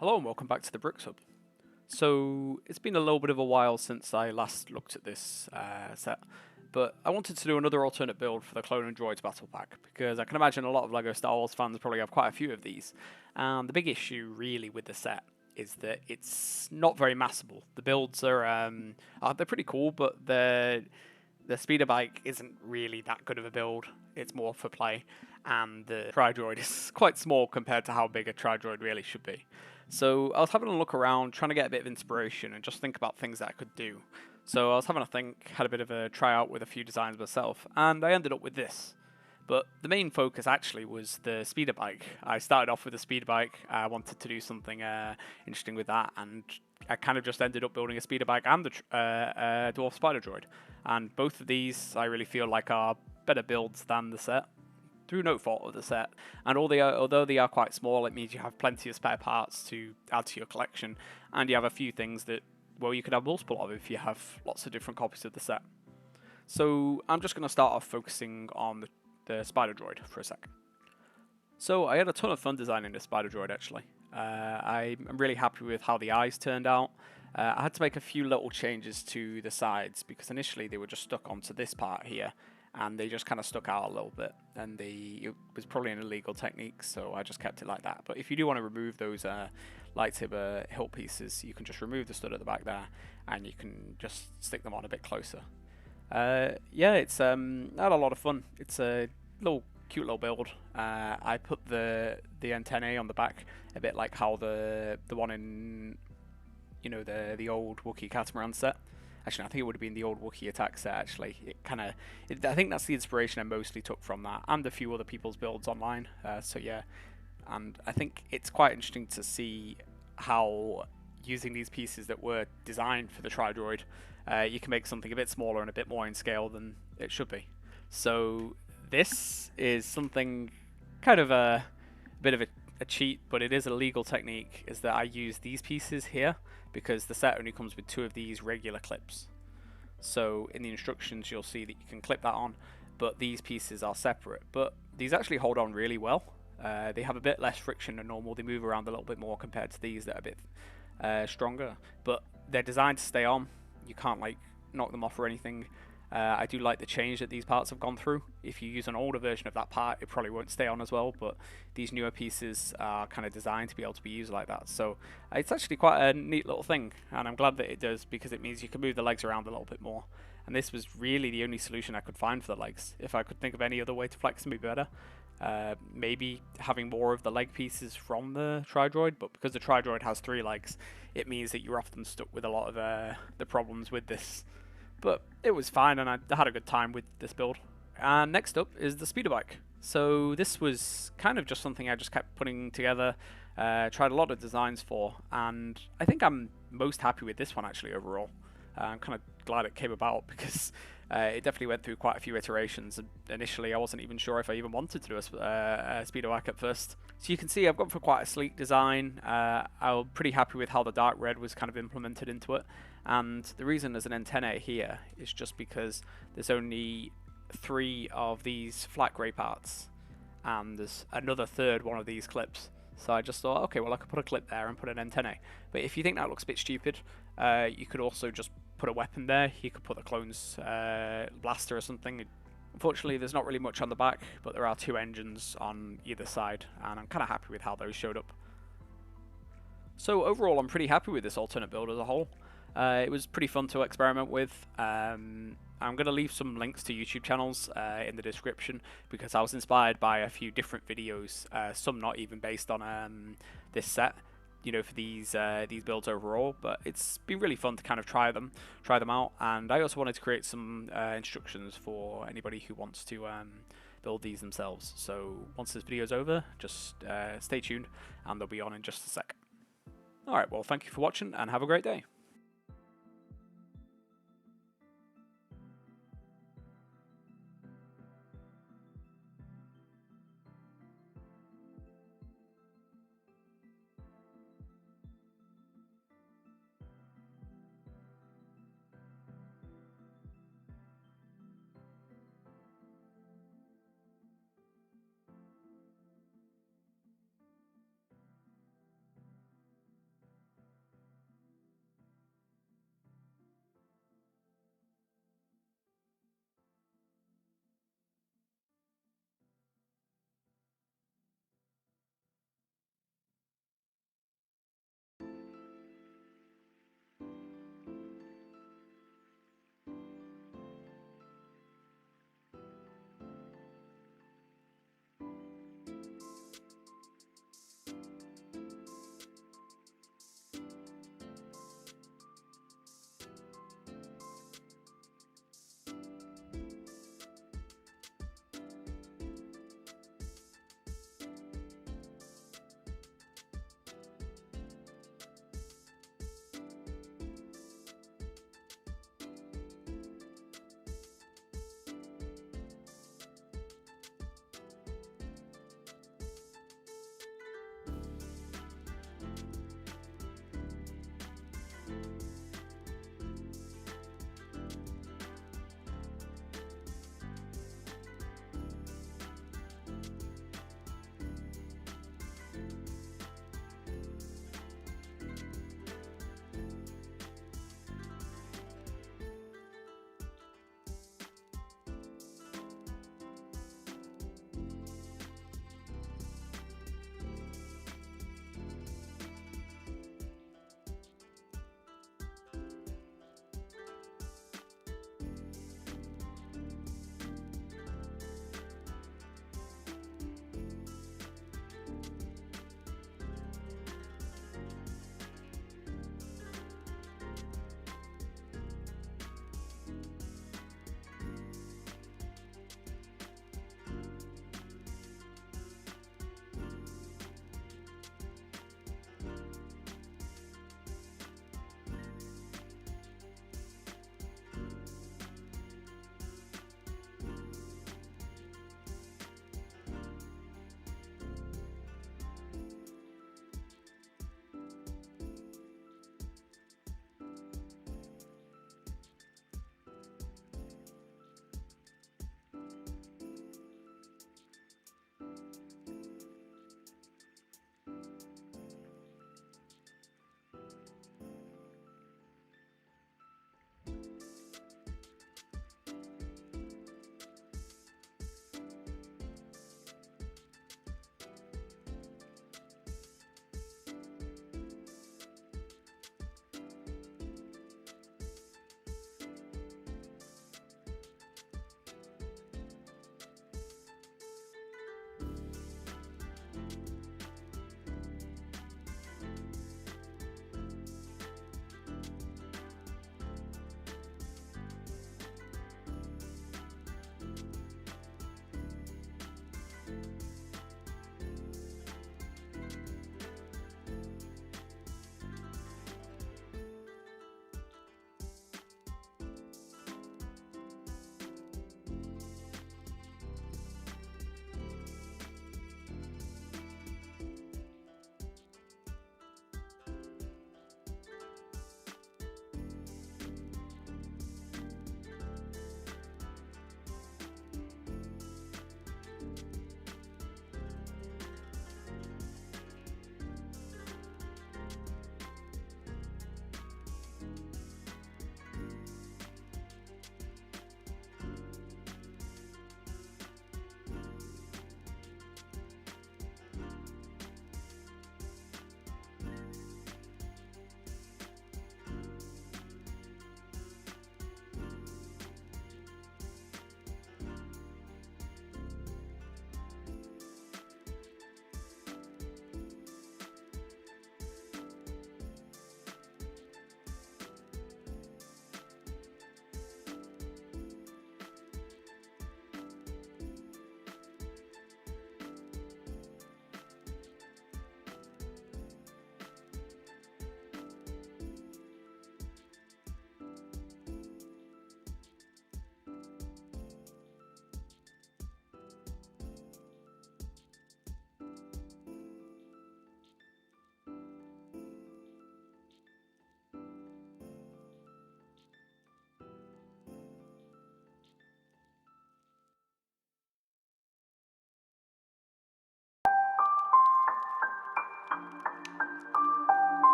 Hello and welcome back to the Bricks Hub. So it's been a little bit of a while since I last looked at this set, but I wanted to do another alternate build for the Clone and Droids Battle Pack, because I can imagine a lot of LEGO Star Wars fans probably have quite a few of these. And the big issue really with the set is that it's not very massable. The builds are they're pretty cool, but the speeder bike isn't really that good of a build. It's more for play, and the Tri Droid is quite small compared to how big a Tri Droid really should be. So I was having a look around, trying to get a bit of inspiration and just think about things that I could do. So I was having a think, had a bit of a tryout with a few designs myself, and I ended up with this. But the main focus actually was the speeder bike. I started off with a speeder bike. I wanted to do something interesting with that, and I kind of just ended up building a speeder bike and the Dwarf Spider Droid. And both of these I really feel like are better builds than the set, through no fault of the set. And although they are quite small, it means you have plenty of spare parts to add to your collection, and you have a few things that, well, you could have multiple of if you have lots of different copies of the set. So I'm just going to start off focusing on the Spider Droid for a sec. So I had a ton of fun designing the Spider Droid actually. I'm really happy with how the eyes turned out. I had to make a few little changes to the sides because initially they were just stuck onto this part here, and they just kind of stuck out a little bit, and it was probably an illegal technique, so I just kept it like that. But if you do want to remove those lightsaber hilt pieces, you can just remove the stud at the back there, and you can just stick them on a bit closer. Yeah, it's I had a lot of fun. It's a cute little build. I put the antennae on the back, a bit like how the one in the old Wookiee Catamaran set. Actually, I think it would have been the old Wookiee attack set. Actually, I think that's the inspiration I mostly took from that, and a few other people's builds online. So yeah, and I think it's quite interesting to see how using these pieces that were designed for the Tri Droid, you can make something a bit smaller and a bit more in scale than it should be. So this is something kind of a bit of a cheat, but it is a legal technique, is that I use these pieces here because the set only comes with 2 of these regular clips. So in the instructions you'll see that you can clip that on, but these pieces are separate. But these actually hold on really well. They have a bit less friction than normal. They move around a little bit more compared to these that are a bit stronger, but they're designed to stay on. You can't like knock them off or anything. I do like the change that these parts have gone through. If you use an older version of that part, it probably won't stay on as well, but these newer pieces are kind of designed to be able to be used like that. So it's actually quite a neat little thing, and I'm glad that it does, because it means you can move the legs around a little bit more. And this was really the only solution I could find for the legs. If I could think of any other way to flex them, be better. Maybe having more of the leg pieces from the Tri Droid, but because the Tri Droid has 3 legs, it means that you're often stuck with a lot of the problems with this. But it was fine, and I had a good time with this build. And next up is the speeder bike. So this was kind of just something I just kept putting together, tried a lot of designs for, and I think I'm most happy with this one actually overall. I'm kind of glad it came about because it definitely went through quite a few iterations, and initially I wasn't even sure if I even wanted to do a speeder bike at first. So you can see I've gone for quite a sleek design. I'm pretty happy with how the dark red was kind of implemented into it, and the reason there's an antenna here is just because there's only 3 of these flat grey parts, and there's another 3rd one of these clips. So I just thought, okay, well I could put a clip there and put an antenna. But if you think that looks a bit stupid, you could also just put a weapon there. You could put the clone's blaster or something. Unfortunately, there's not really much on the back, but there are 2 engines on either side, and I'm kind of happy with how those showed up. So overall, I'm pretty happy with this alternate build as a whole. It was pretty fun to experiment with. I'm going to leave some links to YouTube channels in the description, because I was inspired by a few different videos, some not even based on this set, for these builds overall. But it's been really fun to kind of try them out, and I also wanted to create some instructions for anybody who wants to build these themselves. So once this video's over, just stay tuned, and they'll be on in just a sec. Alright, well, thank you for watching, and have a great day.